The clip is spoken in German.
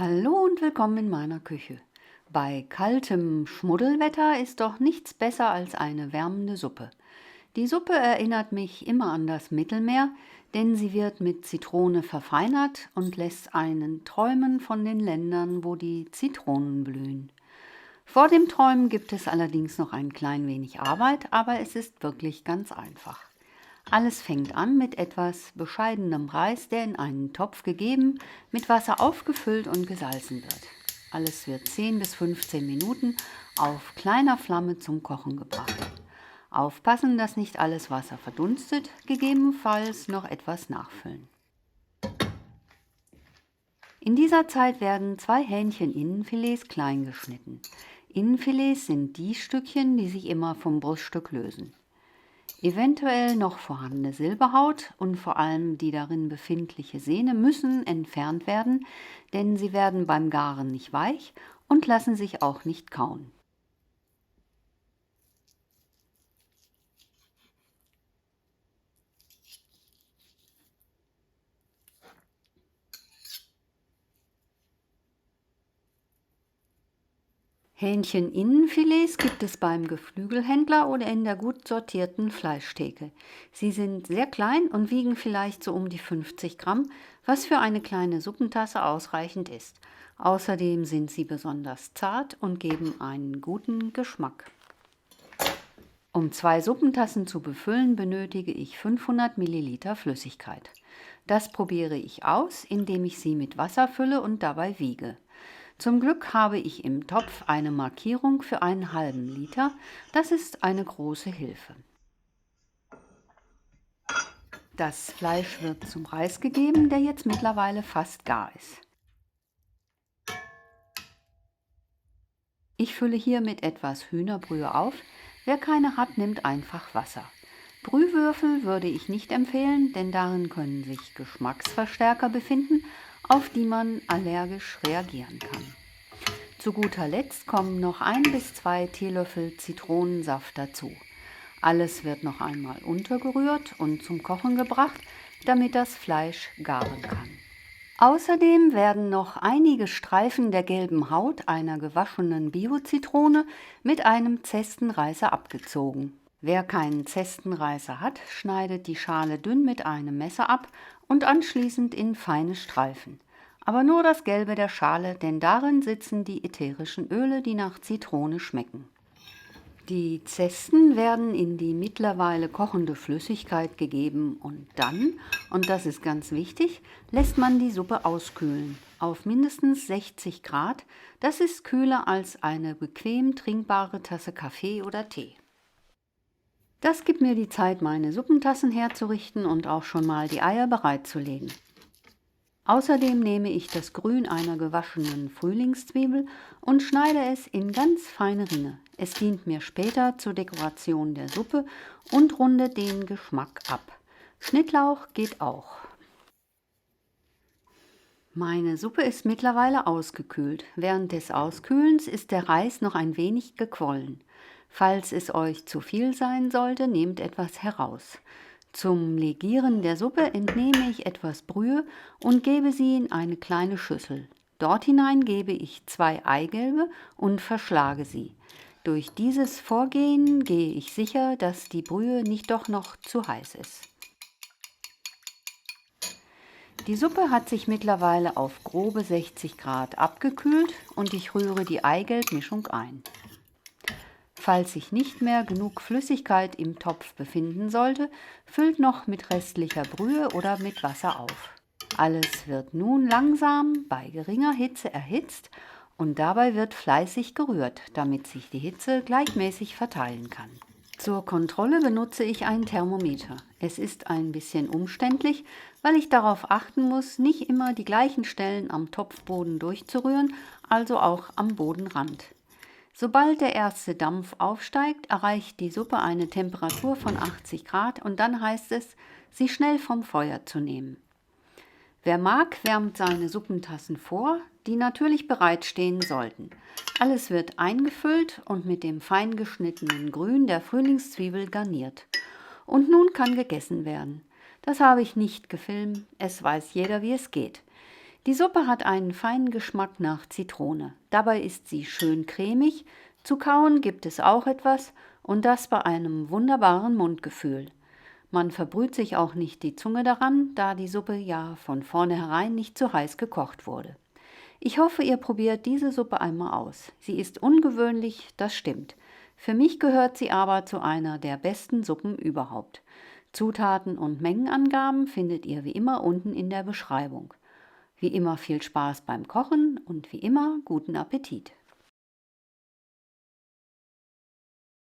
Hallo und willkommen in meiner Küche. Bei kaltem Schmuddelwetter ist doch nichts besser als eine wärmende Suppe. Die Suppe erinnert mich immer an das Mittelmeer, denn sie wird mit Zitrone verfeinert und lässt einen träumen von den Ländern, wo die Zitronen blühen. Vor dem Träumen gibt es allerdings noch ein klein wenig Arbeit, aber es ist wirklich ganz einfach. Alles fängt an mit etwas bescheidenem Reis, der in einen Topf gegeben, mit Wasser aufgefüllt und gesalzen wird. Alles wird 10 bis 15 Minuten auf kleiner Flamme zum Kochen gebracht. Aufpassen, dass nicht alles Wasser verdunstet, gegebenenfalls noch etwas nachfüllen. In dieser Zeit werden 2 Hähnchen-Innenfilets klein geschnitten. Innenfilets sind die Stückchen, die sich immer vom Bruststück lösen. Eventuell noch vorhandene Silberhaut und vor allem die darin befindliche Sehne müssen entfernt werden, denn sie werden beim Garen nicht weich und lassen sich auch nicht kauen. Hähnchen-Innenfilets gibt es beim Geflügelhändler oder in der gut sortierten Fleischtheke. Sie sind sehr klein und wiegen vielleicht so um die 50 Gramm, was für eine kleine Suppentasse ausreichend ist. Außerdem sind sie besonders zart und geben einen guten Geschmack. Um 2 Suppentassen zu befüllen, benötige ich 500 Milliliter Flüssigkeit. Das probiere ich aus, indem ich sie mit Wasser fülle und dabei wiege. Zum Glück habe ich im Topf eine Markierung für einen halben Liter. Das ist eine große Hilfe. Das Fleisch wird zum Reis gegeben, der jetzt mittlerweile fast gar ist. Ich fülle hier mit etwas Hühnerbrühe auf. Wer keine hat, nimmt einfach Wasser. Brühwürfel würde ich nicht empfehlen, denn darin können sich Geschmacksverstärker befinden, auf die man allergisch reagieren kann. Zu guter Letzt kommen noch 1 bis 2 Teelöffel Zitronensaft dazu. Alles wird noch einmal untergerührt und zum Kochen gebracht, damit das Fleisch garen kann. Außerdem werden noch einige Streifen der gelben Haut einer gewaschenen Bio-Zitrone mit einem Zestenreißer abgezogen. Wer keinen Zestenreißer hat, schneidet die Schale dünn mit einem Messer ab und anschließend in feine Streifen. Aber nur das Gelbe der Schale, denn darin sitzen die ätherischen Öle, die nach Zitrone schmecken. Die Zesten werden in die mittlerweile kochende Flüssigkeit gegeben und dann, und das ist ganz wichtig, lässt man die Suppe auskühlen auf mindestens 60 Grad. Das ist kühler als eine bequem trinkbare Tasse Kaffee oder Tee. Das gibt mir die Zeit, meine Suppentassen herzurichten und auch schon mal die Eier bereitzulegen. Außerdem nehme ich das Grün einer gewaschenen Frühlingszwiebel und schneide es in ganz feine Ringe. Es dient mir später zur Dekoration der Suppe und rundet den Geschmack ab. Schnittlauch geht auch. Meine Suppe ist mittlerweile ausgekühlt. Während des Auskühlens ist der Reis noch ein wenig gequollen. Falls es euch zu viel sein sollte, nehmt etwas heraus. Zum Legieren der Suppe entnehme ich etwas Brühe und gebe sie in eine kleine Schüssel. Dort hinein gebe ich 2 Eigelbe und verschlage sie. Durch dieses Vorgehen gehe ich sicher, dass die Brühe nicht doch noch zu heiß ist. Die Suppe hat sich mittlerweile auf grobe 60 Grad abgekühlt und ich rühre die Eigelbmischung ein. Falls sich nicht mehr genug Flüssigkeit im Topf befinden sollte, füllt noch mit restlicher Brühe oder mit Wasser auf. Alles wird nun langsam bei geringer Hitze erhitzt und dabei wird fleißig gerührt, damit sich die Hitze gleichmäßig verteilen kann. Zur Kontrolle benutze ich ein Thermometer. Es ist ein bisschen umständlich, weil ich darauf achten muss, nicht immer die gleichen Stellen am Topfboden durchzurühren, also auch am Bodenrand. Sobald der erste Dampf aufsteigt, erreicht die Suppe eine Temperatur von 80 Grad und dann heißt es, sie schnell vom Feuer zu nehmen. Wer mag, wärmt seine Suppentassen vor, die natürlich bereitstehen sollten. Alles wird eingefüllt und mit dem fein geschnittenen Grün der Frühlingszwiebel garniert. Und nun kann gegessen werden. Das habe ich nicht gefilmt, es weiß jeder, wie es geht. Die Suppe hat einen feinen Geschmack nach Zitrone. Dabei ist sie schön cremig, zu kauen gibt es auch etwas und das bei einem wunderbaren Mundgefühl. Man verbrüht sich auch nicht die Zunge daran, da die Suppe ja von vornherein nicht zu heiß gekocht wurde. Ich hoffe, ihr probiert diese Suppe einmal aus. Sie ist ungewöhnlich, das stimmt. Für mich gehört sie aber zu einer der besten Suppen überhaupt. Zutaten und Mengenangaben findet ihr wie immer unten in der Beschreibung. Wie immer viel Spaß beim Kochen und wie immer guten Appetit.